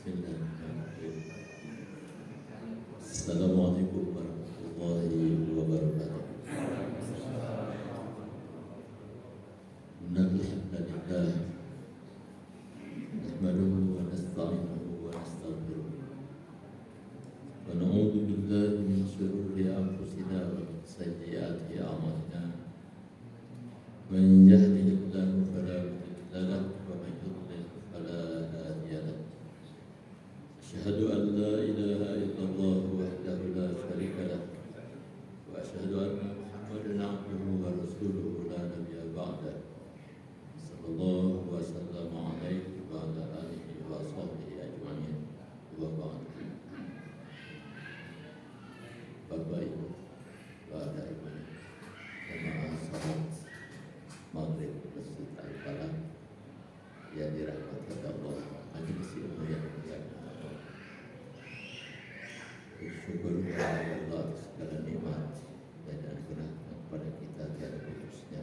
Bismillahirrahmanirrahim. Assalamualaikum warahmatullahi wabarakatuh. Innal hamdalillah nahmaduhu wa nasta'inuhu wa nastaghfiruh wa na'udzu billahi min shururi anfusina wa min sayyiati a'malina. Man yahdihillahu fala mudilla lahu wa man yudlil fala hadiya lahu. Asyhadu an la ilaha illallah wahdahu la syarika lah wa asyhadu anna Muhammadan abduhu wa rasuluhu la nabiyya ba'dah. Sallallahu wa sallam alaihi wa ala alihi wa sahbihi ajma'in wa ba'd. Bapak Ibu, Bapak Ibu, jemaah salat Maghrib Masjid Al-Falah yang dirahmati Allah, majelis ilmu yang mulia. Bersyukur kepada Allah atas segala nikmat dan anugerah kepada kita tiada putusnya.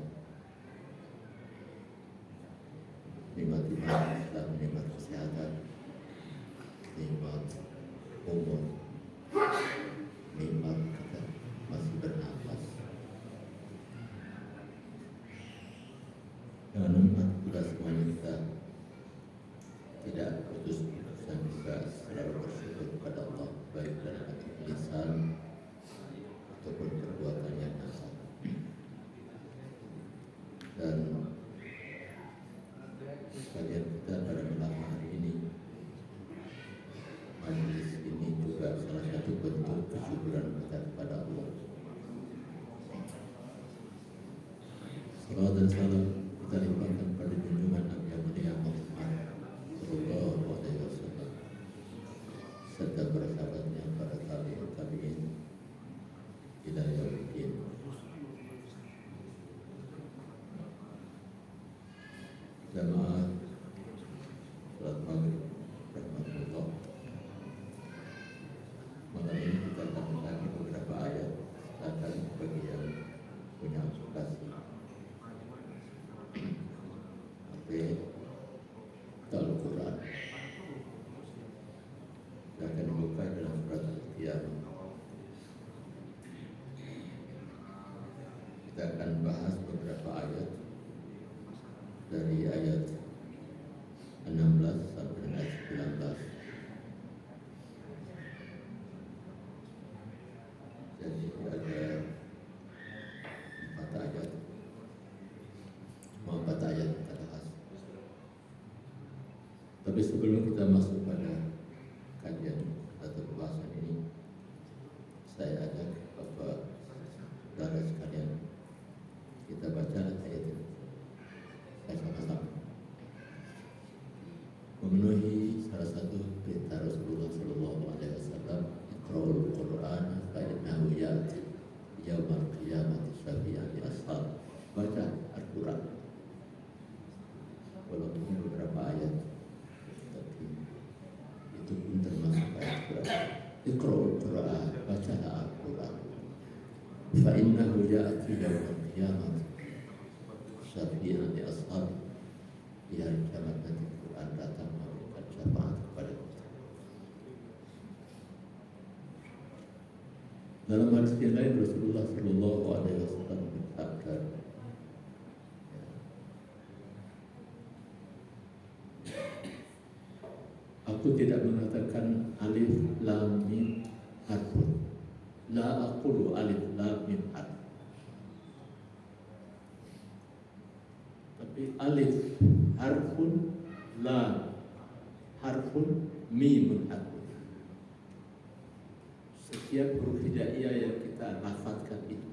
Nikmat iman, Islam, nikmat kesehatan, nikmat umur, nikmat kita masih bernafas. Dengan nikmat pula semuanya kita tidak putus dan juga selalu bersyukur kepada Allah, baik dalam hati lisan ataupun perbuatan yang nyata. Dan sekalian kita pada malam hari ini, majelis ini juga salah satu bentuk kesyukuran kita kepada Allah. Salawat dan salam kita limpahkan pada junjungan Nabi yang mulia Muhammad sallallahu alaihi wasallam serta para sahabatnya, para tabi'in ila yaumiddin. Jamaah salat maghrib rahmatullah. Malam ini kita akan mendengar beberapa ayat, silakan bagi yang punya aplikasi Al-Quran. Kita akan membuka dalam surat Al-Qiyamah. Kita akan bahas beberapa ayat dari ayat 16 sampai ayat 19. Jadi ada 4 ayat. 4 ayat kita bahas. Tapi sebelum kita masuk pada kajian atau pembahasan ini, saya ajak Bapak saudara sekalian, kita baca ayat ini sama-sama, memenuhi salah satu perintah Rasulullah Sallallahu Alaihi Wasallam, Iqra'ul Quran fa innahu ya'ti yaumal qiyamati syafi'an li ashab. Baca Al-Quran, walaupun beberapa ayat, tapi itu pun termasuk ayat Quran. Iqra'ul Quran, bacalah Al-Quran. Fa innahu ya'ti yaumal qiyamati syafi'an li ashab. Di hari kiamat nanti Quran datang memberikan syafaat kepada kita. Dalam hadis yang lain Rasulullah Sallallahu Alaihi Wasallam bersabda, aku tidak mengatakan alif lam mim harfun, la aqulu alif lam mim harf. Tapi alif harfun, lam harfun, mim harfun. Setiap huruf hijaiyah yang kita lafadzkan itu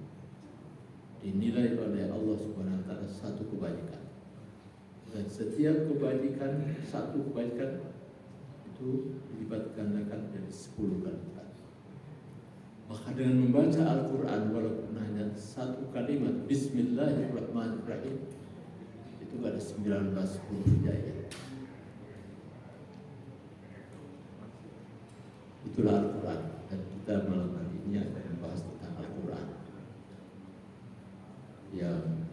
dinilai oleh Allah Subhanahu wa taala satu kebajikan. Dan setiap kebajikan, satu kebajikan itu dilipat gandakan dari 10 kali lipat. Maka dengan membaca Al-Quran walaupun hanya satu kalimat Bismillahirrahmanirrahim, itu ada 19 huruf hijaiyah. Itulah Al-Quran. Dan kita malam hari ini akan membahas tentang Al-Quran yang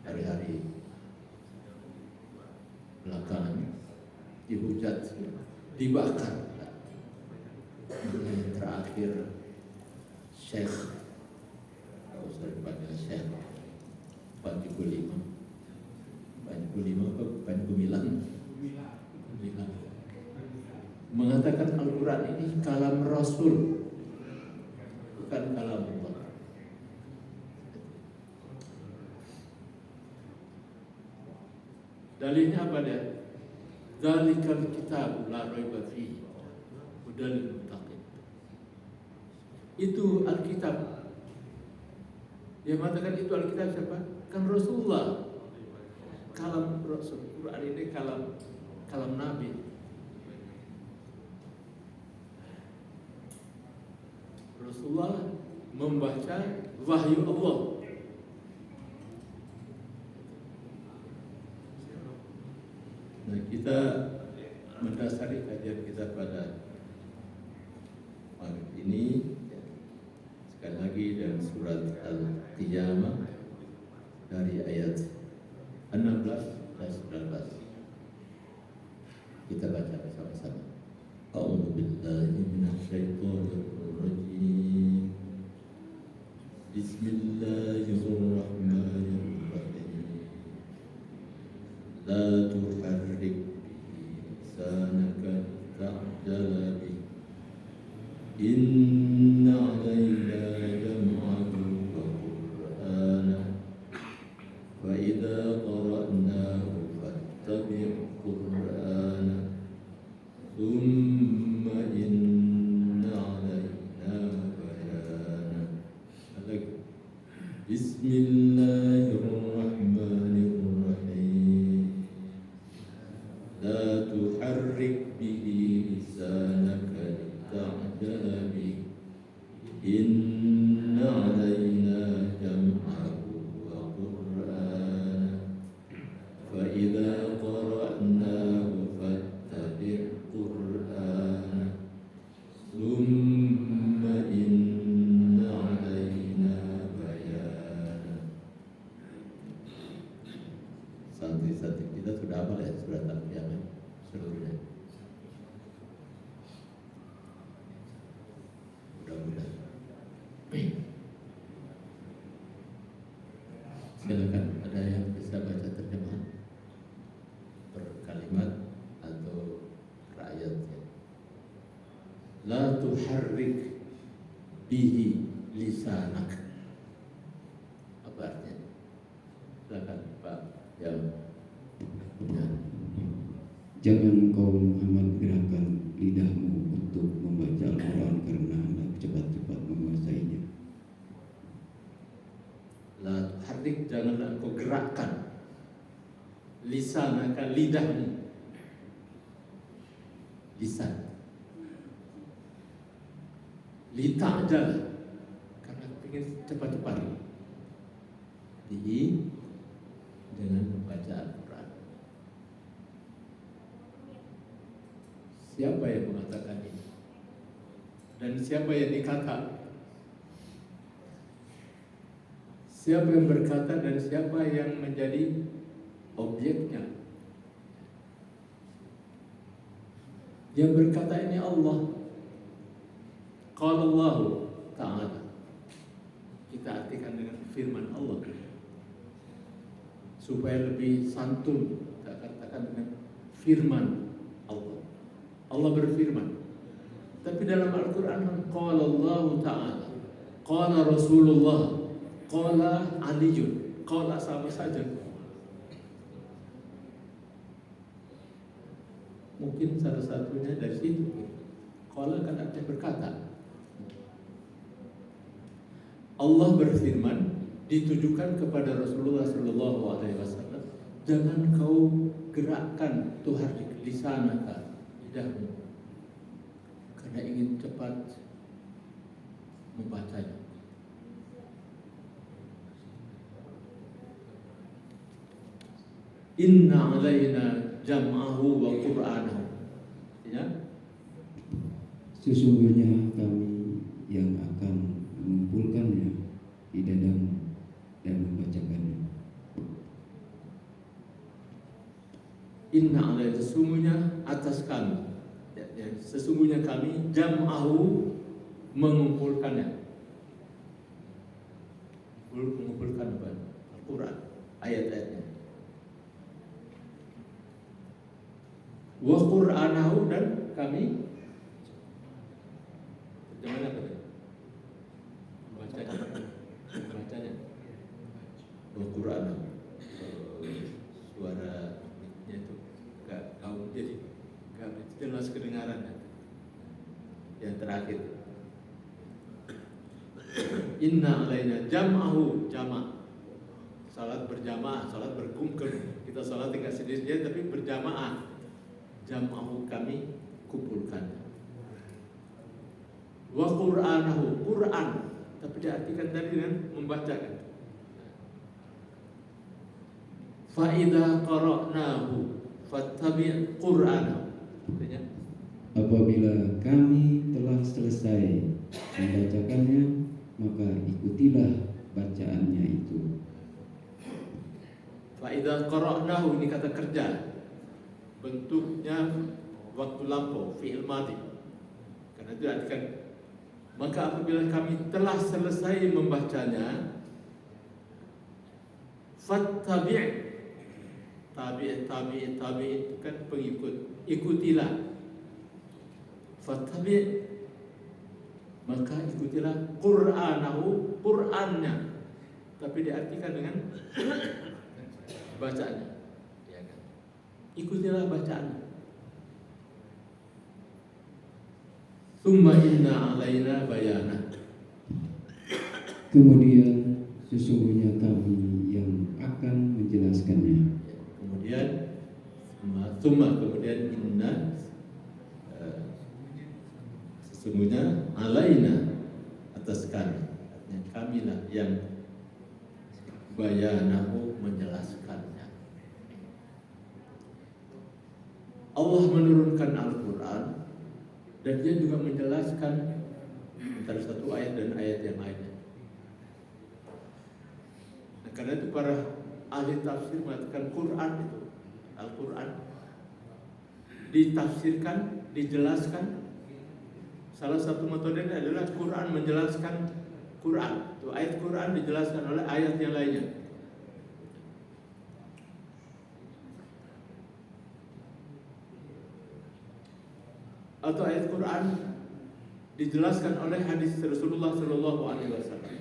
hari-hari belakangan dihujat dibakar. Yang terakhir Syekh, kalau saya dipanggil Syekh Panji Gumilang, mengatakan Al-Quran ini kalam Rasul, bukan kalam Allah. Dalilnya apa dia? Dzalikal kitab la raiba fihi hudal lil muttaqin. Itu Alkitab. Yang mengatakan itu Alkitab siapa? Kan Rasulullah. Kalam Rasul. Quran ini kalam Nabi. Rasulullah membaca wahyu Allah. Nah, kita mendasari kajian kita pada malam ini sekali lagi dari surat Al-Qiyamah dari ayat 16 dan 19. Kita baca bersama-sama. A'udzu billahi minasyaitonir rajim. Bismillahirrahmanirrahim. La tuharrik lisanaka ta'jala bihi. Inna 'alaina jam'ahu wa qur'ana fa idza qara'nahu fattabi' qur'ana thumma inna 'alaina bayana. Bismillahirrahmanirrahim. La tuharrik bihi lisanaka lita'jala bihi. Inna 'alaina jam'ahu wa qur'ana fa idza qara'nahu fattabi' qur'ana thumma inna 'alaina bayana. Santri-santri kita sudah hafal ya surat Al-Qiyamah seluruhnya? Mudah-mudahan. Silakan, ada yang bisa baca terjemahan per kalimat atau per ayatnya. La tuharrik bihi lisanak. Apa artinya? Silakan Pak yang punya. Jangan kau Muhammad gerakkan lidahmu untuk membaca Al-Quran karena hendak cepat-cepat menguasainya. La tuharrik, janganlah kau gerakkan lisanaka, lidahmu. Lisan. Lita'jal, karena ingin cepat-cepat. Dengan membaca Al-Quran. Siapa yang mengatakan ini? Dan siapa yang dikata? Siapa yang berkata dan siapa yang menjadi objeknya? Yang berkata ini Allah. Qala Allah Ta'ala. Kita artikan dengan firman Allah supaya lebih santun, kita katakan dengan firman Allah. Allah berfirman. Tapi dalam Al-Quran qala Allah Ta'ala, qala Rasulullah, qala Aliyun, qala sama saja. Mungkin salah satunya dari situ. Qala kan artinya berkata. Allah berfirman ditujukan kepada Rasulullah Sallallahu Alaihi Wasallam, jangan kau gerakkan tuharrik lisanaka, lidahmu, karena ingin cepat membacanya. Inna alaina jam'ahu wa qur'anahu. Ya? Sesungguhnya kami yang akan mengumpulkannya di dadamu dan membacakannya. Inna alaina, sesungguhnya atas kami, Sesungguhnya kami jam'ahu mengumpulkannya. Mengumpulkan apa? Al-Quran, ayat-ayatnya. Wa Qur'anahu, dan kami bagaimana kata? Bacanya. Wa Qur'anahu. Suaranya itu enggak gaul, jadi enggak jelas kedengaran. Yang terakhir, inna alaina jam'ahu, jama', salat berjamaah, salat berkumpul. Kita salat tidak sendiri tapi berjamaah. Jam'ahu, kami kumpulkan. Wa Qur'anahu, Quran, tapi diartikan tadi dengan membacakan. Fa idza qara'nahu fattabi' Qur'anahu. Artinya, apabila kami telah selesai membacakannya, maka ikutilah bacaannya itu. Fa idza qara'nahu, ini kata kerja, bentuknya waktu lampau, fi'il madhi. Karena itu artikan, maka apabila kami telah selesai membacanya, fattabi', tabi' itu kan pengikut, ikutilah. Fattabi', maka ikutilah Qur'anahu, Qur'annya, tapi diartikan dengan bacaannya. Ikutilah bacaannya. Tsumma inna alaina bayana. Kemudian sesungguhnya kami yang akan menjelaskannya. Kemudian kemudian inna, sesungguhnya alaina, atas kami, artinya kamilah yang bayanahu, menjelaskannya. Allah menurunkan Al-Quran dan dia juga menjelaskan antara satu ayat dan ayat yang lainnya. Nah, karena itu para ahli tafsir mengatakan Quran itu, Al-Quran ditafsirkan, dijelaskan. Salah satu metodenya adalah Quran menjelaskan Quran. Itu ayat Quran dijelaskan oleh ayat yang lainnya. Atau ayat Quran dijelaskan oleh hadis Rasulullah Shallallahu Alaihi Wasallam.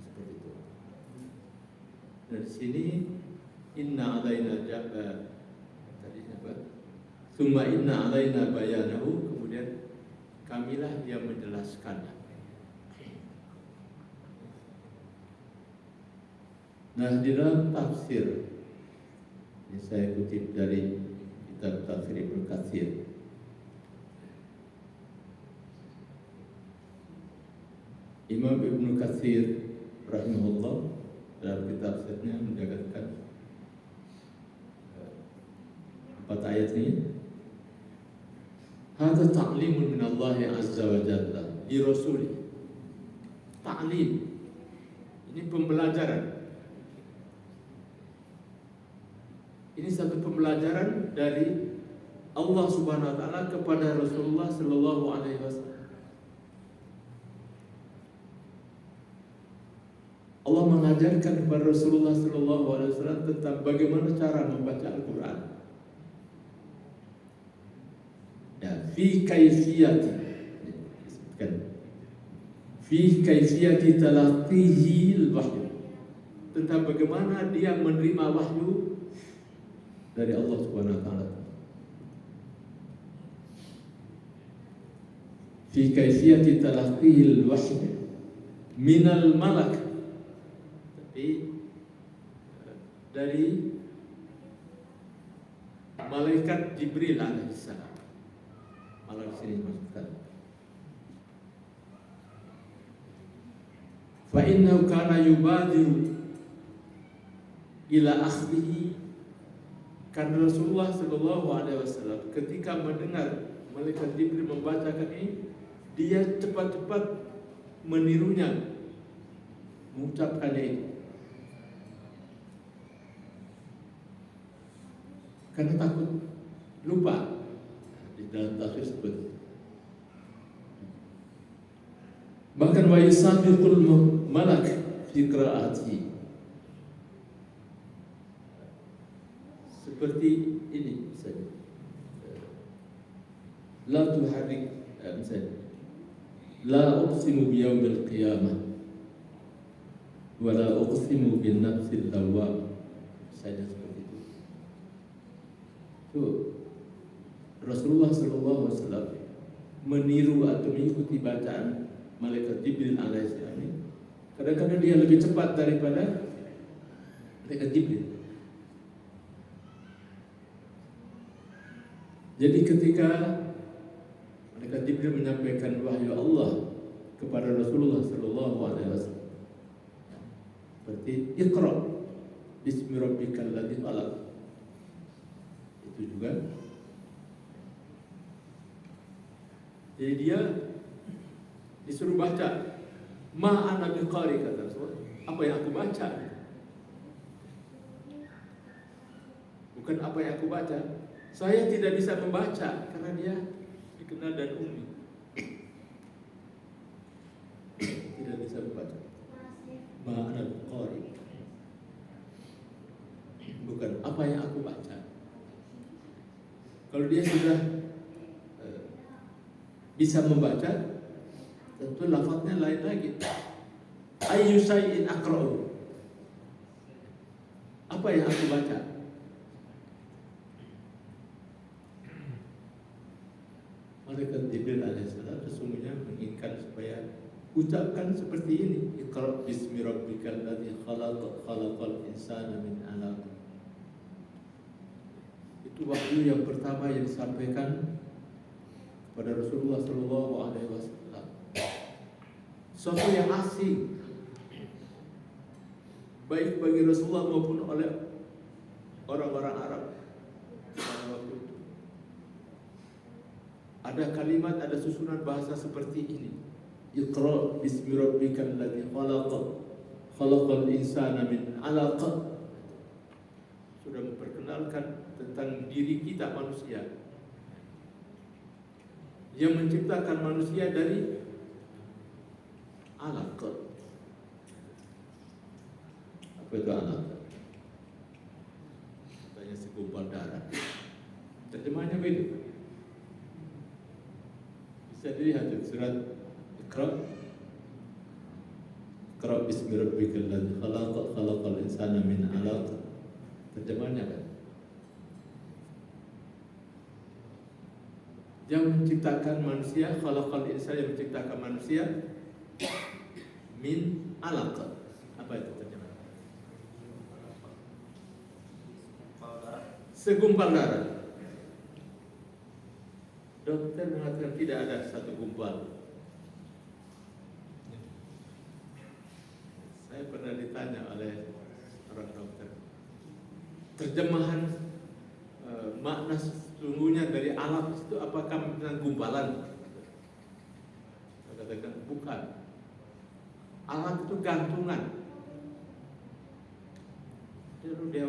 Seperti itu. Dari sini inna alaina tadi apa? Summa inna alaina bayanahu, kemudian kamilah yang menjelaskannya. Nah, di dalam tafsir, ini saya kutip dari kitab Tafsir Ibnu Katsir. Imam Ibnu Katsir rahimahullah dalam kitab tafsirnya menjabarkan 4 ayat ini. Hadza ta'limun min Allah azza wa jalla li rasuli. Ta'lim, ini pembelajaran. Ini satu pembelajaran dari Allah Subhanahu wa taala kepada Rasulullah sallallahu alaihi wasallam. Allah mengajarkan kepada Rasulullah sallallahu alaihi wasallam tentang bagaimana cara membaca Al-Qur'an. Ya, fi kaifiyati, disebutkan fi kaifiyati talaqihi al-wahyu, tentang bagaimana dia menerima wahyu dari Allah Subhanahu wa taala. Fi kaifiyati talaqihi al-wahyu minal malak, tapi dari malaikat Jibril alaihissalam. Malaikat sini maksudkan. Fa innahu kana yubadiru ila akhdihi, karena Rasulullah sallallahu alaihi wasallam ketika mendengar malaikat Jibril membacakan ini, dia cepat-cepat menirunya, mengucapkannya itu. Karena takut lupa. dalam tafsir seperti itu. Bahkan wa yusabiqul malak fi qiraati. Seperti ini misalnya. La tuharrik misalnya. La uqsimu biyaumil qiyamah wa la uqsimu bin nafsil lawwam. Misalnya seperti itu. Rasulullah SAW meniru atau mengikuti bacaan malaikat Jibril alaihissalam. Kadang-kadang dia lebih cepat daripada malaikat Jibril. Jadi ketika malaikat Jibril menyampaikan wahyu Allah kepada Rasulullah SAW, seperti Iqra bismi rabbikal ladzi khalaq, itu juga. Jadi dia disuruh baca, ma ana biqari, kata Rasul, apa yang aku baca, bukan apa yang aku baca. Saya tidak bisa membaca karena dia dikenal dan ummi, tidak bisa membaca. Ma ana biqari, bukan apa yang aku baca. Kalau dia sudah bisa membaca, tentu lafaznya lain lagi. Ayyu syai'in aqra'u, apa yang aku baca. Malaikat Jibril alaihissalam sesungguhnya menginginkan supaya ucapkan seperti ini, Iqra bismi rabbikal ladzi khalaq, khalaqal insana min 'alaq. Itu wahyu yang pertama yang disampaikan kepada Rasulullah SAW. Suatu yang asing, baik bagi Rasulullah maupun oleh orang-orang Arab pada waktu itu. Ada kalimat, ada susunan bahasa seperti ini. Iqra bismi rabbikal ladzi khalaq, khalaqal insana min 'alaq. Sudah memperkenalkan tentang diri kita manusia, yang menciptakan manusia dari alaq. Apa itu alaq? Katanya segumpal darah. Terjemahnya begitu. Bisa dilihat di surat Iqra. Iqra bismi rabbikal ladzi khalaq, khalaqal insana min 'alaq. Terjemahnya apa? Yang menciptakan manusia, khalaqal insana, yang menciptakan manusia min 'alaq. Apa itu terjemahnya? Segumpal darah. Dokter mengatakan tidak ada satu gumpal. Saya pernah ditanya oleh orang dokter, terjemahan makna sesungguhnya dari alat itu apakah dengan gumpalan? Saya katakan bukan. Alat itu gantungan. Jadi dia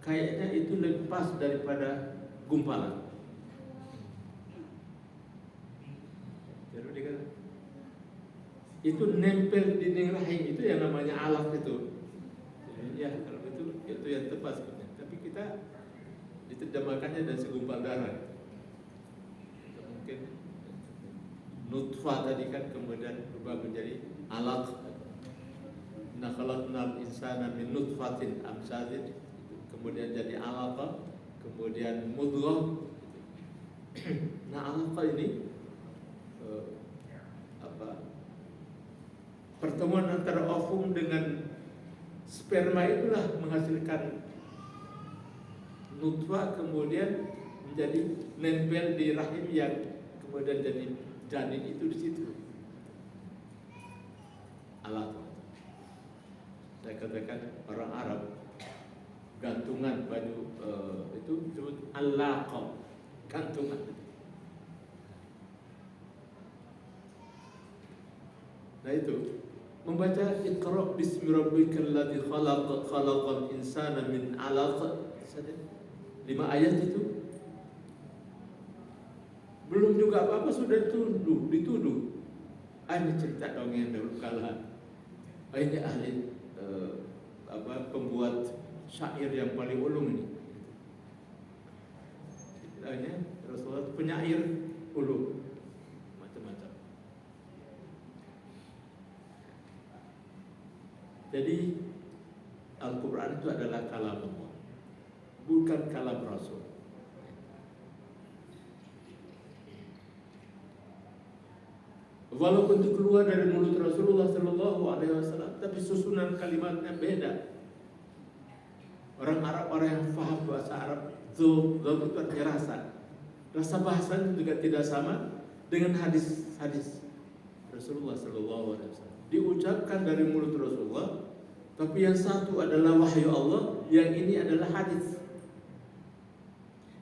kayaknya itu lebih pas daripada gumpalan. Jadi dia kata, itu nempel di dinding rahim, itu yang namanya alat itu. Jadi, ya kalau itu yang tepat sebenarnya. Tapi kita diterjemahkannya dari segumpal darah. Mungkin nutfah tadi kan kemudian berubah menjadi alaq. Inna khalaqnal insana min nutfatin amsyajin, kemudian jadi alaq, kemudian mudghah. Nah, alaq ini pertemuan antara ovum dengan sperma itulah menghasilkan nutfah, kemudian menjadi nempel di rahim yang kemudian jadi janin itu di situ. Alat. Saya katakan orang Arab gantungan baju itu disebut alaqah, gantungan. Nah itu membaca Iqra bismi rabbikal ladzi khalaq, khalaqal insana min 'alaq saja. 5 ayat itu belum juga apa-apa sudah dituduh. Ini cerita dongeng dahulu kala. Ini ahli pembuat syair yang paling ulung ini. Istilahnya Rasulullah itu penyair ulung, macam-macam. Jadi Al-Quran itu adalah kalam Allah, bukan kalam Rasul. Walaupun itu keluar dari mulut Rasulullah Sallallahu Alaihi Wasallam, tapi susunan kalimatnya beda. Orang Arab, orang yang faham bahasa Arab, itu artinya rasa. Rasa bahasanya juga tidak sama dengan hadis-hadis Rasulullah Sallallahu Alaihi Wasallam. Diucapkan dari mulut Rasulullah, tapi yang satu adalah wahyu Allah, yang ini adalah hadis.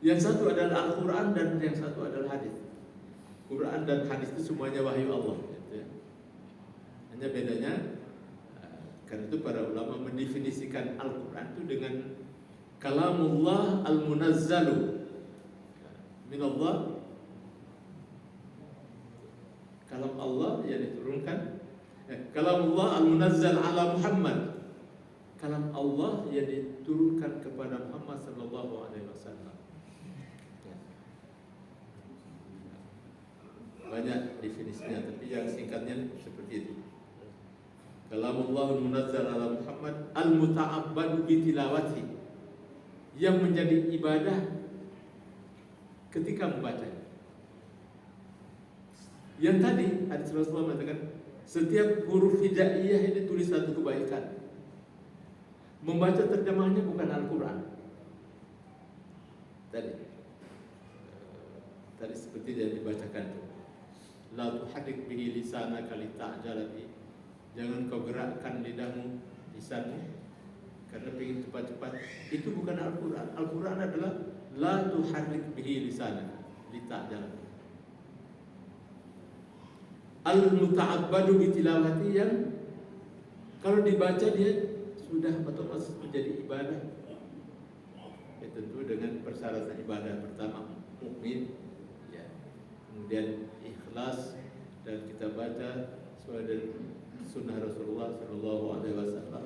Yang satu adalah Al-Quran dan yang satu adalah hadis. Quran dan hadis itu semuanya wahyu Allah, gitu ya. Hanya bedanya, karena itu para ulama mendefinisikan Al-Quran itu dengan kalamullah al-munazzalu minallah, kalam Allah yang diturunkan, kalamullah al-munazzal ala Muhammad, kalam Allah yang diturunkan kepada Muhammad sallallahu alaihi wasallam. Banyak definisinya, tapi yang singkatnya seperti itu. Kalamullah al-munazzal ala Muhammad al-muta'abbadu bitilawati, yang menjadi ibadah ketika membacanya. Yang tadi hadis Rasulullah mengatakan setiap huruf hijaiyah ini tulis satu kebaikan. Membaca terjemahnya bukan Al-Quran. Tadi seperti yang dibacakan itu. La tuhadik bihi lisanaka lita'jala bi. Jangan kau gerakkan lidahmu, lisanmu, karena ingin cepat-cepat. Itu bukan Al-Quran. Al-Quran adalah la tuhadik bihi lisanaka lita'jala bi. Al-muta'abbadu bitilawati, yang kalau dibaca dia sudah otomatis menjadi ibadah. Ya, tentu dengan persyaratan ibadah. Pertama mukmin, ya. Kemudian ikhlas, dan kita baca sesuai dengan sunnah Rasulullah Sallallahu Alaihi Wasallam.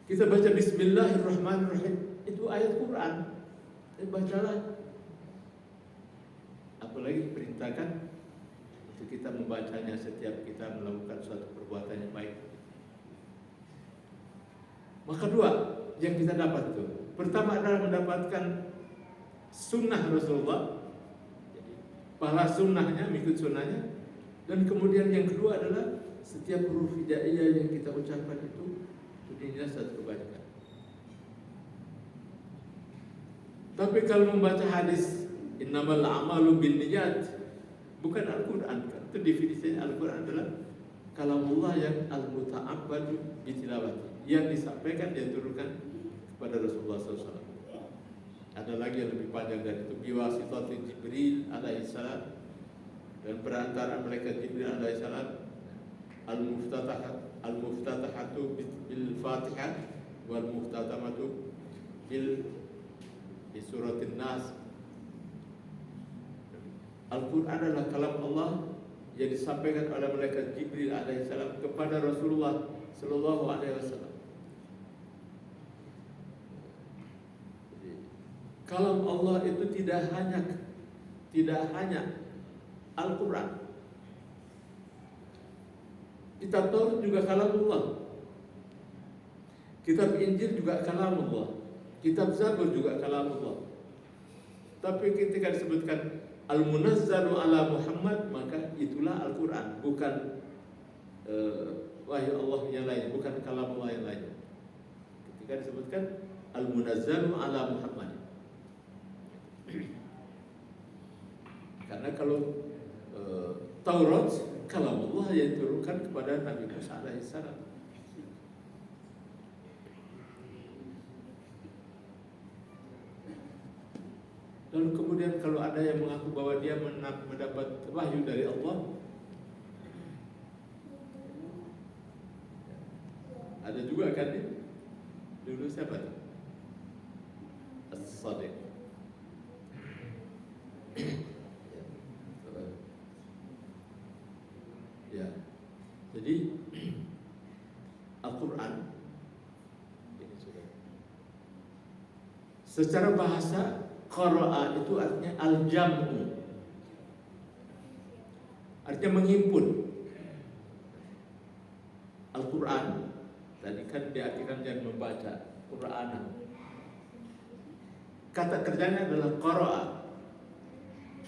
Kita baca Bismillahirrahmanirrahim, itu ayat Quran. Bacalah. Apalagi perintahkan untuk kita membacanya setiap kita melakukan suatu perbuatan yang baik. Maka dua yang kita dapat itu, pertama adalah mendapatkan sunnah Rasulullah, jadi pahala sunnahnya, mengikut sunnahnya. Dan kemudian yang kedua adalah setiap huruf hijaiyah yang kita ucapkan itu inilah satu kebaikan. Tapi kalau membaca hadis innamal a'malu binniyat, bukan Al-Quran, kan? Itu definisinya Al-Quran adalah kalamullah yang al-muta'abbadu bitilawati, yang disampaikan, diturunkan kepada Rasulullah SAW. Ada lagi yang lebih panjang dari itu, biwasitati Jibril alaihissalam, dan perantara malaikat Jibril alaihissalam, al-muftatahatu bil Fatihah wal muftatamatu bil suratin Nas. Al-Quran adalah kalam Allah yang disampaikan oleh malaikat Jibril alaihissalam kepada Rasulullah Sallallahu Alaihi Wasallam. Kalam Allah itu tidak hanya Al-Quran. Kitab Taurat juga kalamullah. Kitab Injil juga kalamullah. Kitab Zabur juga kalamullah. Tapi ketika disebutkan Al-Munazzalu ala Muhammad, maka itulah Al-Quran, bukan wahyu Allah yang lain, bukan kalam Allah yang lain. Ketika disebutkan Al-Munazzalu ala Muhammad, karena kalau Taurat kalam Allah yang diturunkan kepada Nabi Musa alaihissalam. Lalu kemudian kalau ada yang mengaku bahwa dia mendapat wahyu dari Allah, ada juga kan ya? Dulu siapa tuh? As-Sadiq. Jadi Al-Quran ini sudah. Secara bahasa qara'a itu artinya al-jam'u, artinya menghimpun. Al-Quran tadi kan diartikan jangan membaca Quran. Kata kerjanya adalah qara'a.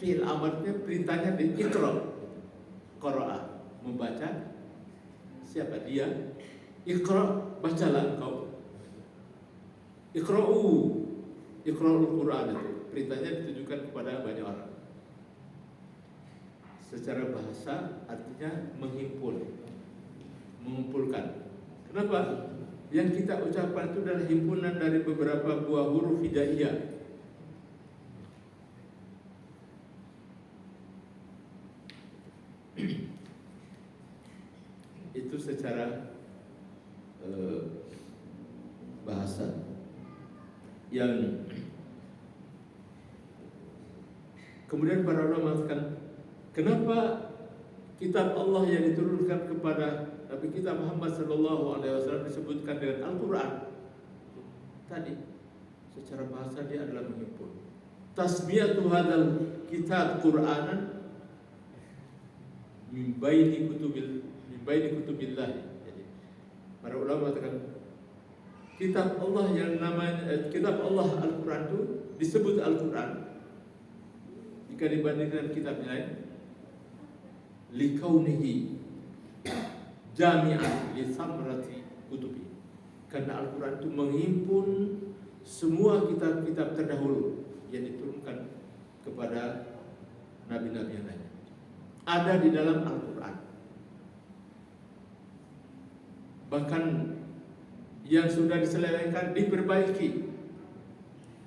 Fi'il amarnya perintahnya di iqra. Qara'a membaca. Siapa dia? Iqra, bacalah engkau. Iqra'ul Quran itu perintahnya ditujukan kepada banyak orang. Secara bahasa artinya menghimpun, mengumpulkan. Kenapa? Yang kita ucapkan itu adalah himpunan dari beberapa buah huruf hijaiyah. Itu secara bahasa. Yang kemudian para ulama mengatakan, kenapa kitab Allah yang diturunkan kepada Nabi kita Muhammad SAW disebutkan dengan Al-Quran? Tadi secara bahasa dia adalah menghimpun. Tasmiyatu hadzal kitab Qur'anan min baini kutubillah. Jadi para ulama mengatakan kitab Allah yang namanya kitab Allah Al-Quran itu disebut Al-Quran jika dibandingkan kitab lain, likaunihi jami'an li samrati kutubi, karena Al-Quran itu menghimpun semua kitab-kitab terdahulu yang diturunkan kepada nabi-nabi yang lain, ada di dalam Al-Quran. Bahkan yang sudah diselewengkan diperbaiki,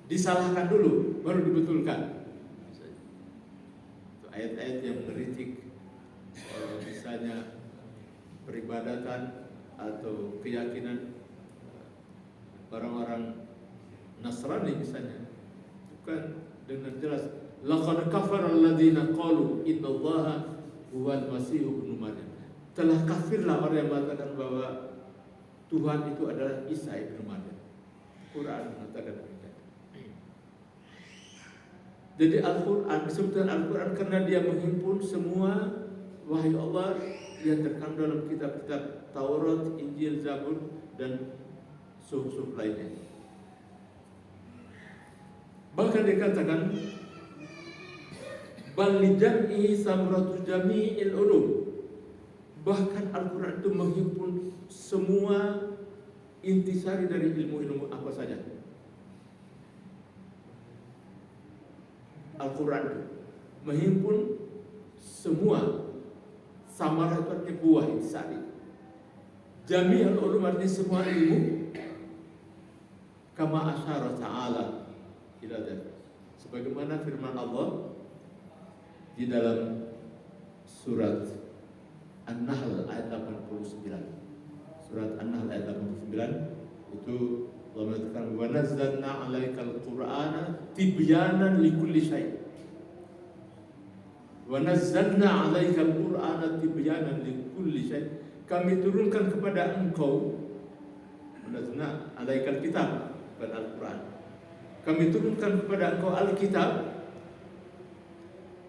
disalahkan dulu, baru dibetulkan. Itu ayat-ayat yang mengkritik misalnya peribadatan atau keyakinan orang-orang Nasrani misalnya, itu kan dengan jelas laqad kafara alladziina qalu innallaha huwal masih ibnu Maryam. Telah kafirlah orang yang mengatakan bahwa Tuhan itu adalah Isa ibnu Maryam. Quran mengatakan demikian. Jadi Al-Quran disebutkan Al-Quran karena dia menghimpun semua wahyu Allah yang terkandung dalam kitab-kitab Taurat, Injil, Zabur dan suhuf lainnya. Bahkan dikatakan bal li jam'i samratu jami'il ulum. Bahkan Al-Quran itu menghimpun semua intisari dari ilmu-ilmu apa saja. Al-Quran itu menghimpun semua. Samarah itu artinya buah intisari. Jami'ul ulum artinya semua ilmu. Kama asyara ta'ala ila dzalik. Sebagaimana firman Allah di dalam surat An-Nahl ayat 89. Surat An-Nahl ayat 89 itu Allah mengatakan wa nazzalna 'alaikal Qur'ana tibyanan likulli syai'. Wa nazzalna 'alaikal Qur'ana tibyanan likulli syai'. Kami turunkan kepada engkau, nazzalna 'alaikal kitab, bukan Al-Qur'an. Kami turunkan kepada engkau Al-Kitab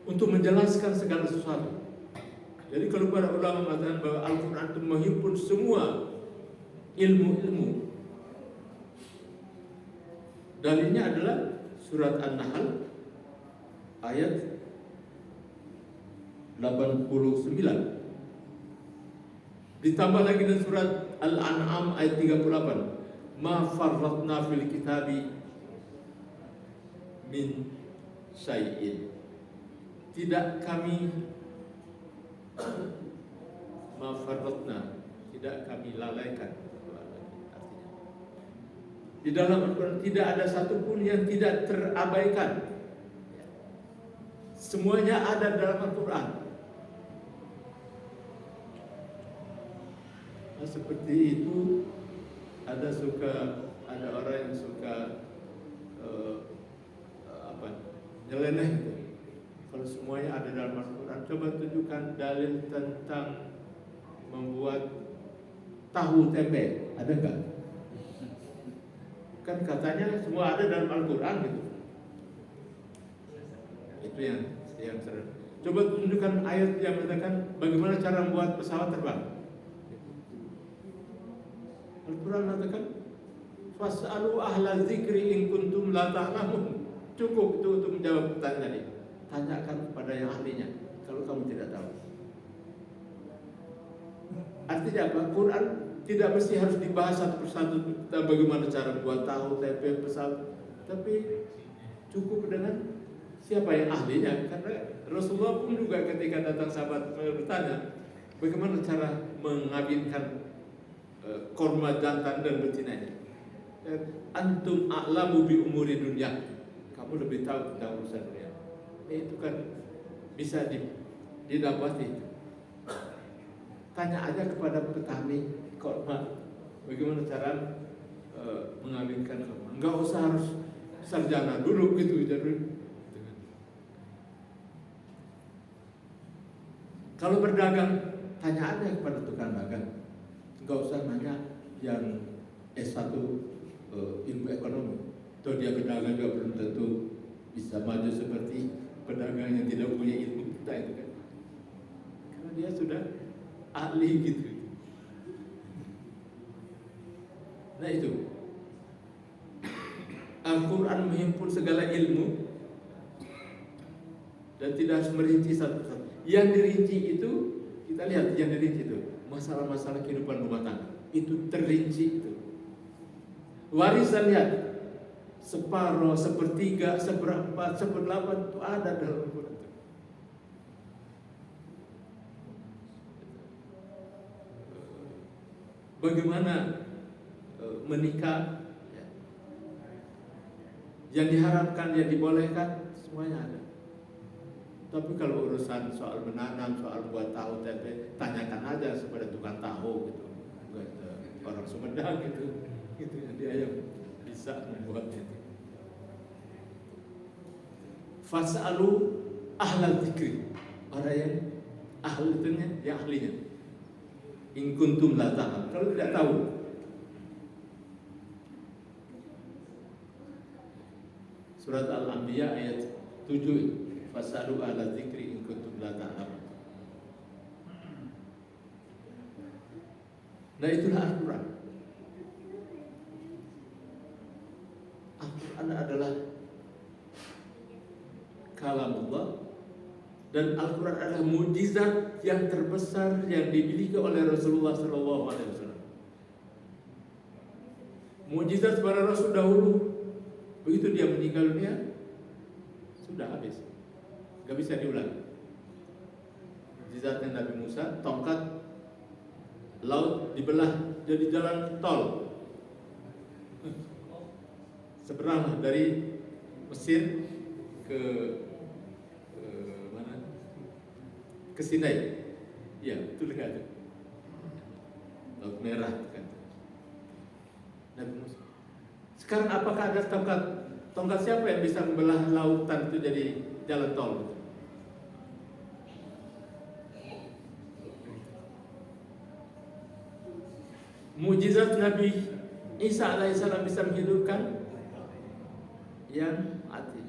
untuk menjelaskan segala sesuatu. Jadi kalau para ulama mengatakan bahwa Al-Quran itu menghimpun semua ilmu-ilmu, dalilnya adalah surat An-Nahl ayat 89. Ditambah lagi dengan surat Al-An'am ayat 38. Ma farratna fil kitabi min syai'in. Tidak kami mafarratna, tidak kami lalaikan. Artinya di dalam Al-Quran tidak ada satupun yang tidak terabaikan. Semuanya ada dalam Al-Quran. Nah, seperti itu ada orang yang suka nyeleneh gitu. Kalau semuanya ada dalam Al-Quran, coba tunjukkan dalil tentang membuat membuat tahu tempe, ada nggak? Kan katanya semua ada dalam Al-Quran gitu. Itu yang seru. Coba tunjukkan ayat yang mengatakan bagaimana cara membuat pesawat terbang. Al-Quran mengatakan fas'alu ahla dzikri in kuntum la ta'lamun. Cukup itu untuk menjawab pertanyaan tadi. Tanyakan kepada yang ahlinya kalau kamu tidak tahu. Artinya apa? Quran tidak mesti harus dibahas satu persatu bagaimana cara buat tahu tempe pesawat, tapi cukup dengan siapa yang ahlinya. Karena Rasulullah pun juga ketika datang sahabat bertanya bagaimana cara mengawinkan korma jantan dan betinanya. Antum a'lamu bi umuri dunya. Kamu lebih tahu tentang urusan dunia. Itu kan bisa didapati. Tanya aja kepada petani korma bagaimana cara mengawinkan korma. Enggak usah harus sarjana dulu gitu. Kalau berdagang, tanya aja kepada tukang dagang. Enggak usah nanya yang S1 ilmu ekonomi. Toh dia berdagang juga belum tentu bisa maju seperti pedagang yang tidak punya ilmu kita itu kan. Karena dia sudah ahli gitu. Nah itu Al-Quran menghimpun segala ilmu dan tidak harus merinci satu-satu. Yang dirinci itu kita lihat yang dirinci itu masalah-masalah kehidupan rumah tangga itu terinci itu. Warisan lihat separuh, sepertiga, seperempat, seperdelapan itu ada dalam Al-Quran. Bagaimana menikah, ya. Yang diharapkan, yang dibolehkan, semuanya ada. Tapi kalau urusan soal menanam, soal buat tahu tempe, tanyakan aja kepada tukang tahu gitu, orang Sumedang gitu, dia yang bisa membuatnya. Fas'alu ahlal dzikri, orang yang ahli itunya, yang ahlinya. In kuntum la ta'lamun, kalau tidak tahu. Surat Al-Anbiya ayat 7, fas'alu ahlal dzikri in kuntum la ta'lamun. Nah itulah Al-Quran. Al-Quran adalah kalamullah dan Al-Quran adalah mukjizat yang terbesar yang dimiliki oleh Rasulullah SAW. Mukjizat para Rasul dahulu, begitu dia meninggal dunia sudah habis, gak bisa diulang. Mukjizatnya Nabi Musa, tongkat laut dibelah jadi jalan tol, seberang dari Mesir ke mana? Ke Sinai. Ya, itu dekat. Laut Merah kan. Nabi Musa. Sekarang apakah ada tongkat siapa yang bisa membelah lautan itu jadi jalan tol? Mujizat Nabi Isa alaihissalam bisa menghidupkan yang mati.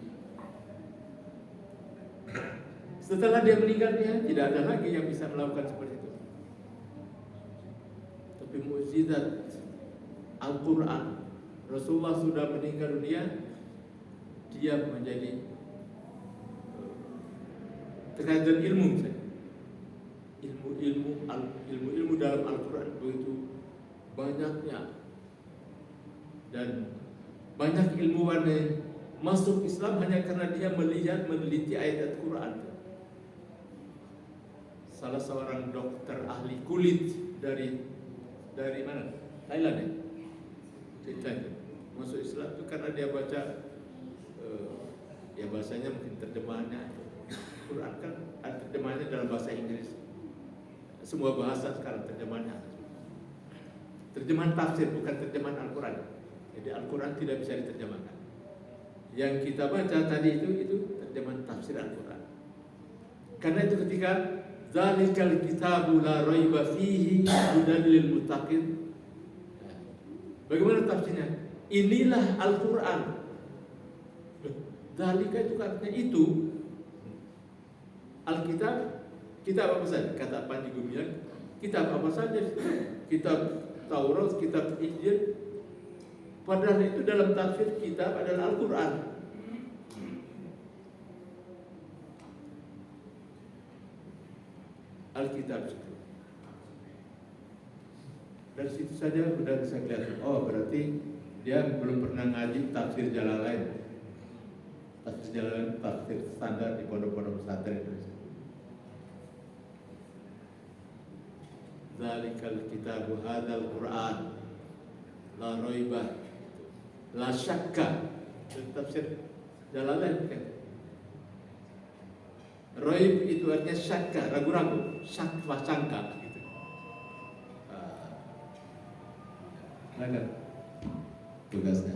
Setelah dia meninggal tidak ada lagi yang bisa melakukan seperti itu. Tapi mukjizat Al-Quran, Rasulullah sudah meninggal dunia, dia menjadi terkait dengan ilmu dalam Al-Quran begitu banyaknya, dan banyak ilmuwan yang masuk Islam hanya karena dia melihat, meneliti ayat Al-Quran. Salah seorang dokter ahli kulit dari mana? Thailand ya? Thailand. Masuk Islam itu karena dia baca ya bahasanya mungkin terjemahannya Quran kan ada terjemahannya dalam bahasa Inggris. Semua bahasa sekarang terjemahannya. Terjemahan tafsir bukan terjemahan Al-Quran. Jadi Al-Quran tidak bisa diterjemahkan. Yang kita baca tadi itu terjemahan tafsir Al-Quran. Karena itu ketika Dzalikal kitabu la raiba fihi hudan lil muttaqin. Bagaimana tafsirnya? Inilah Al-Qur'an. Dzalika itu artinya itu. Alkitab, kitab apa saja? Kata Panji Gumilang, kitab apa saja? Kitab Taurat, kitab Injil. Padahal itu dalam tafsir kitab adalah Al-Qur'an. Alkitab itu. Dari situ saja sudah bisa kelihatan. Oh, berarti dia belum pernah ngaji tafsir Jalalain. Tafsir Jalalain tafsir standar di pondok-pondok pesantren Indonesia. Zalikal kitabu hadzal Qur'an la raiba la syakka. Tafsir Jalalain kan. Raib itu artinya syakka, ragu-ragu, sangka gitu. Silakan tugasnya.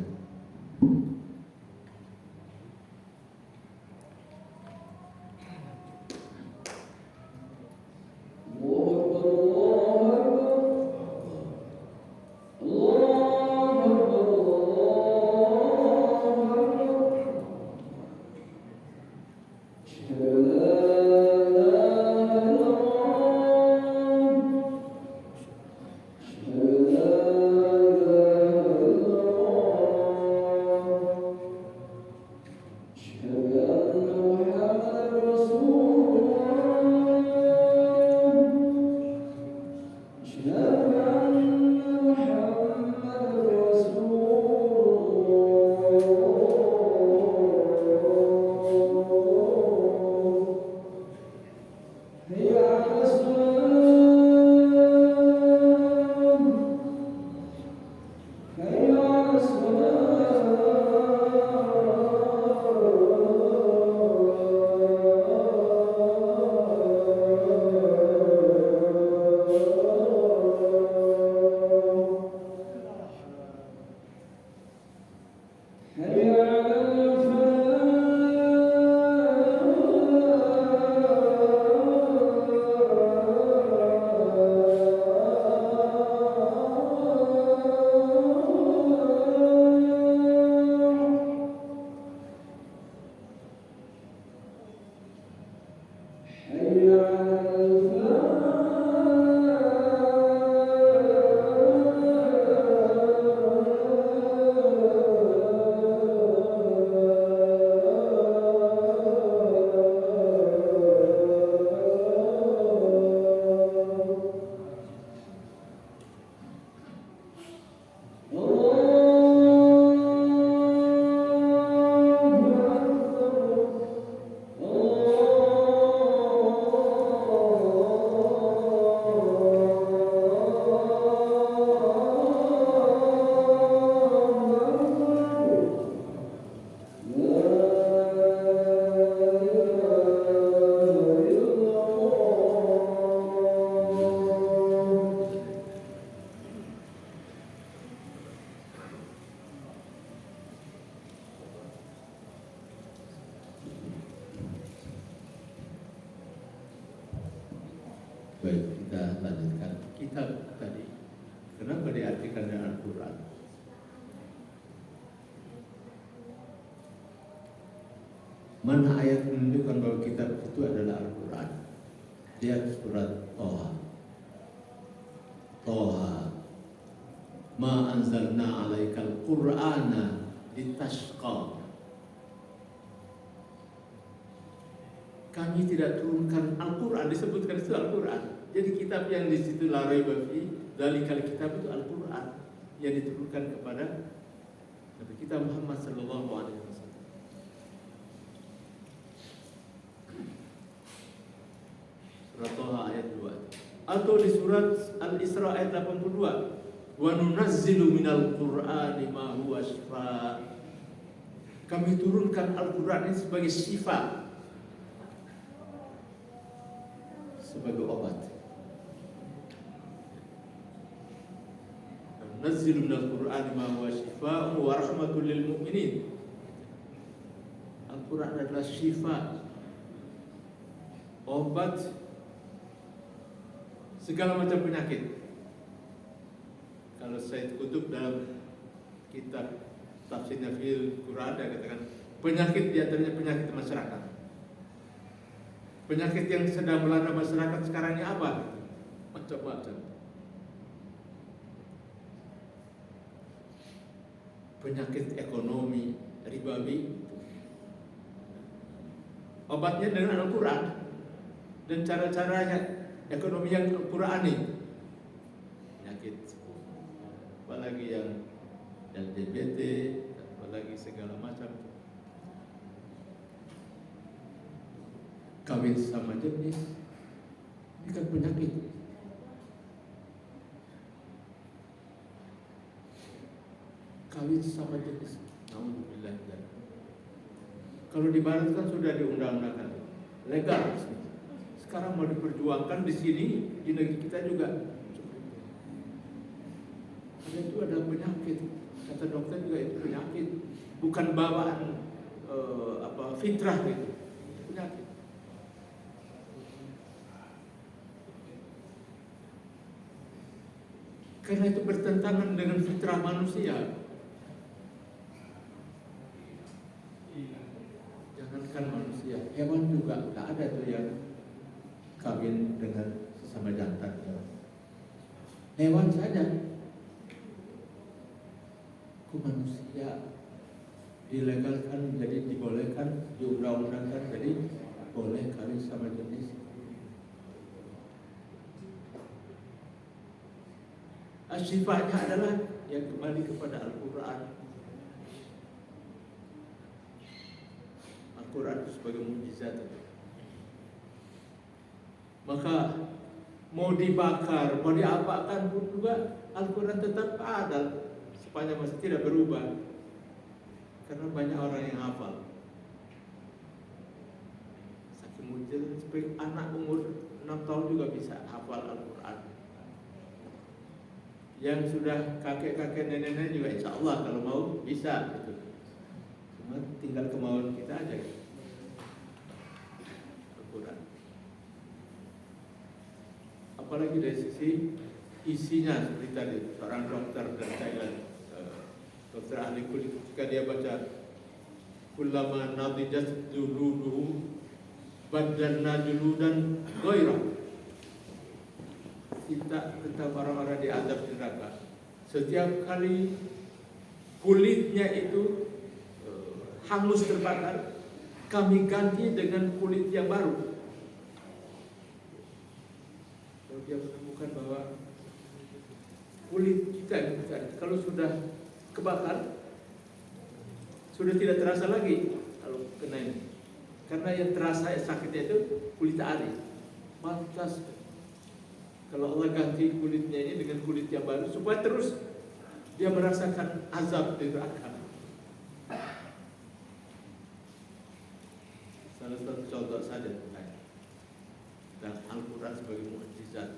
Baik, kita lanjutkan kitab tadi. Kenapa diartikan dengan Al-Quran? Mana ayat menunjukkan bahwa kitab itu adalah Al-Quran? Lihat surat Toha. Toha, ma anzalna alaikal Qur'ana litashqa. Kami tidak turunkan Al-Quran, disebutkan itu Al-Quran. Jadi kitab yang di situ la raiba fi, dzalikal kitab itu Al-Quran yang diturunkan kepada Nabi kita Muhammad sallallahu alaihi wasallam. Surat Toha ayat 2. Atau di surat Al-Isra ayat 82. Wa nunazzilu minal Qur'ani ma huwa shifaa. Kami turunkan Al-Quran ini sebagai syifa, sebagai obat. Nazzilu minal Qur'ani ma huwa shifaa'un wa rahmatul lil mu'minin. Al-Quran adalah syifa, obat segala macam penyakit. Kalau Said Qutb dalam kitab tafsirnya fil Quran dia katakan penyakit di antaranya penyakit masyarakat. Penyakit yang sedang melanda masyarakat sekarang ini apa? Macam-macam. Penyakit ekonomi, ribawi. Obatnya dengan Al-Quran dan cara-caranya ekonomi yang Al-Qurani. Penyakit, apalagi yang LGBT, apalagi segala macam. Kawin sama jenis, ini kan penyakit. Kawin sama jenis, alhamdulillah. Kalau di barat kan sudah diundang-undangkan, legal. Sekarang mau diperjuangkan di sini, di negeri kita juga. Itu ada penyakit, kata dokter juga itu penyakit, bukan bawaan fitrah gitu, penyakit. Karena itu bertentangan dengan fitrah manusia. Jangankan manusia, hewan juga nggak ada tuh yang kawin dengan sesama jantan. Hewan saja. Manusia dilegalkan, jadi dibolehkan, diundang-undangkan, jadi boleh kawin sama jenis. Sifatnya adalah yang kembali kepada Al-Quran. Al-Quran itu sebagai mukjizat. Maka mau dibakar, mau diapakan pun juga Al-Quran tetap ada. Sepanjang masih tidak berubah, karena banyak orang yang hafal. Saking mujizat seperti anak umur 6 tahun juga bisa hafal Al-Quran. Yang sudah kakek-kakek nenek-nenek juga insya Allah kalau mau bisa gitu. Cuma tinggal kemauan kita aja gitu. Al-Quran. Apalagi dari sisi isinya seperti tadi seorang dokter dan Thailand, dokter ahli kulit, ketika dia baca kullama nadijat juluduhu badalna juludan ghairah, kita tentang orang-orang di azab neraka. Setiap kali kulitnya itu hangus terbakar, kami ganti dengan kulit yang baru. Kalau dia menemukan bahwa kulit kita kalau sudah kebakar sudah tidak terasa lagi kalau kena ini, karena yang terasa sakitnya itu kulit ari. Pantas kalau Allah ganti kulitnya ini dengan kulit yang baru supaya terus dia merasakan azab di neraka. Salah satu contoh saja dan Al-Quran sebagai mukjizat.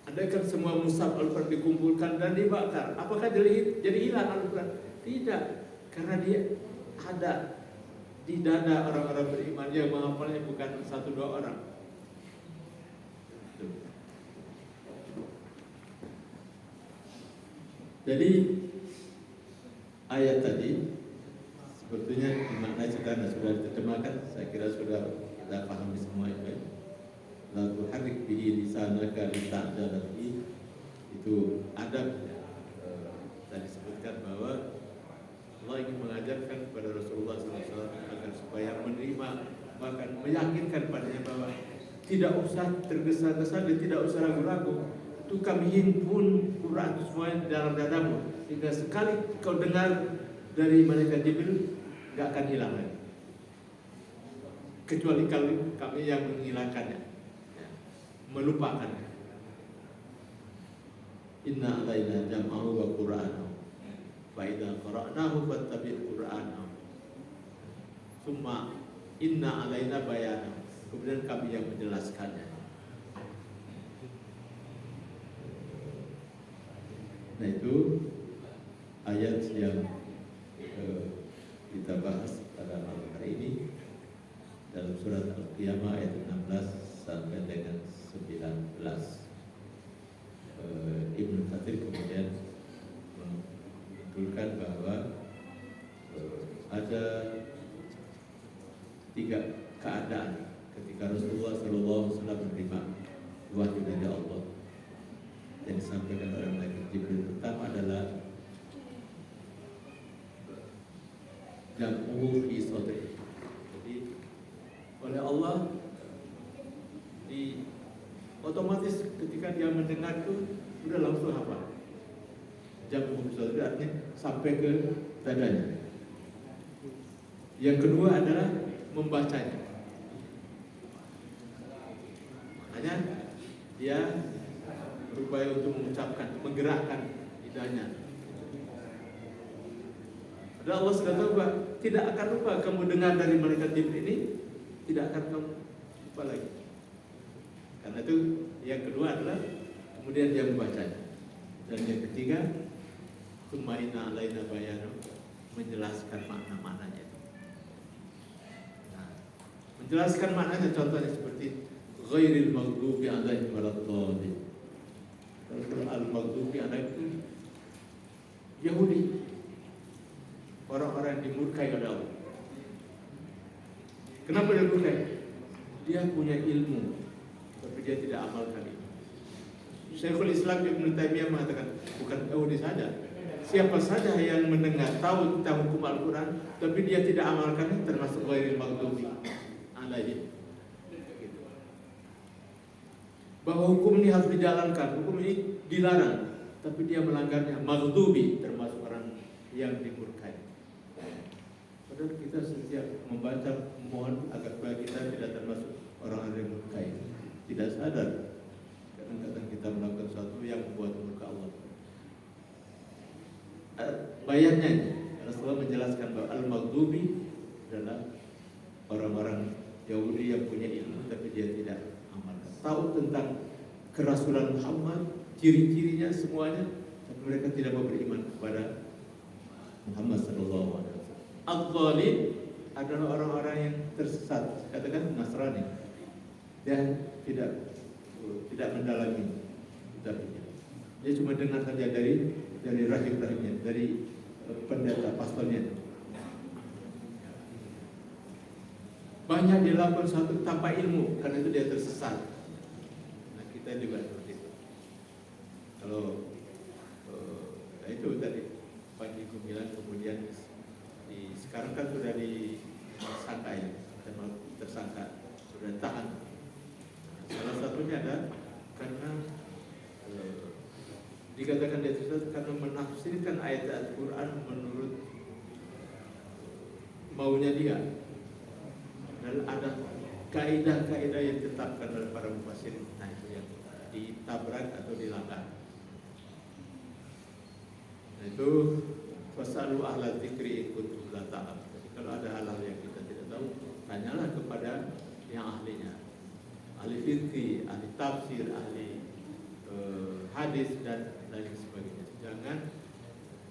Andaikan semua mushaf Al-Quran dikumpulkan dan dibakar, apakah jadi hilang Al-Quran? Tidak, karena dia ada di dada orang-orang beriman yang menghafalnya bukan 1-2 orang. Jadi ayat tadi sebetulnya maknanya sudah diterjemahkan, saya kira sudah kita pahami semua itu. La tuharrik bihi lisanaka lita'jala bihi, itu adab tadi sebutkan bahwa Allah ingin mengajarkan kepada Rasulullah SAW agar supaya menerima, bahkan meyakinkan padanya bahwa tidak usah tergesa-gesa dan tidak usah ragu-ragu. Itu kami himpun Quran itu semua di dalam dadamu, sehingga sekali kau dengar dari malaikat Jibril nggak akan hilang lagi, kecuali kalau kami yang menghilangkannya, melupakannya. Inna alaina jam'ahu wa qur'anahu fa idza qara'nahu fattabi' qur'anahu tsumma inna alaina bayanahu, kemudian kami yang menjelaskannya. Nah, itu ayat yang kita bahas pada malam hari ini dalam surat Al-Fatihah. jam'u fi sadri. Jadi oleh Allah di otomatis ketika dia mendengar itu sudah langsung hafal. Jam'u fi sadri artinya sampai ke dadanya. Yang kedua adalah membacanya. Makanya dia berupaya untuk mengucapkan, menggerakkan lidahnya. Dan Allah sudah tahu bahwa tidak akan lupa kamu dengar dari malaikat Jibril ini, tidak akan kamu lupa lagi. Karena itu yang kedua adalah kemudian dia membacanya. Dan yang ketiga, tsumma inna alaina bayanu, menjelaskan makna-maknanya. Nah, menjelaskan maknanya contohnya seperti ghairil maghdubi alaihim waladdallin. Kalau al-maghdubi alaihim itu Yahudi, orang-orang yang dimurkai oleh Allah. Kenapa dia murkai? Dia punya ilmu, tapi dia tidak amalkan itu. Syekhul Islam Ibnu Taimiyah mengatakan, bukan Yahudi saja, siapa saja yang mendengar tahu tentang hukum Al-Quran, tapi dia tidak amalkan, termasuk ghairil maghdubi alaihim. Bahwa hukum ini harus dijalankan, hukum ini dilarang, tapi dia melanggarnya, maghdubi, termasuk orang yang dimurkai. Padahal kita setiap membaca, mohon agar supaya kita tidak termasuk orang yang dimurkai. Tidak sadar, kadang-kadang kita melakukan sesuatu yang membuat murka Allah. Bayarnya, Rasulullah menjelaskan bahwa al-maghdubi adalah orang-orang Yahudi yang punya ilmu tapi dia tidak amalkan. Tahu tentang kerasulan Muhammad, ciri-cirinya semuanya, tapi mereka tidak mau beriman kepada Muhammad sallallahu alaihi wasallam. Al-Dhalin adalah orang-orang yang tersesat, katakan Nasrani, dan tidak mendalami kitabnya. Dia cuma dengar saja dari rahim-rahimnya, dari pendeta pastornya. Banyak dilakukan satu tanpa ilmu, karena itu dia tersesat. Nah, kita juga seperti itu. Kalau itu tadi Pak Ibu bilang, kemudian sekarang kan sudah disangka ya, tersangka, sudah tahan. Salah satunya ada karena dikatakan dia tersesat karena menafsirkan ayat Al-Quran menurut maunya dia. Dan ada kaidah-kaidah yang ditetapkan oleh para mufassir, nah itu yang ditabrak atau dilanggar. Nah itu fasalu ahla dzikri in kuntum la ta'lamun. Jadi kalau ada hal-hal yang kita tidak tahu, tanyalah kepada yang ahlinya, ahli fikih, ahli tafsir, ahli hadis dan lain sebagainya. Jangan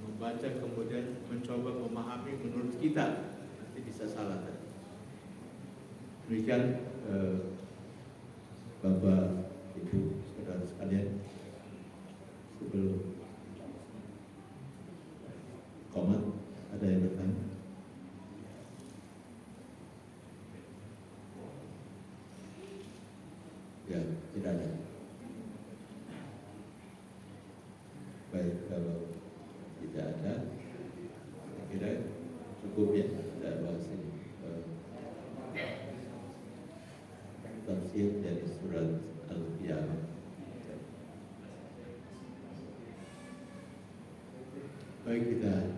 membaca kemudian mencoba memahami menurut kita, nanti bisa salah tadi. Demikian Bapak, Ibu, saudara sekalian, sebelum komat ada yang bertanya? Ya, tidak ada. Baik, kalau tidak ada, saya kira cukup ya kita bahas ini. Tafsir dari surat Al-Qiyamah. Baik, kita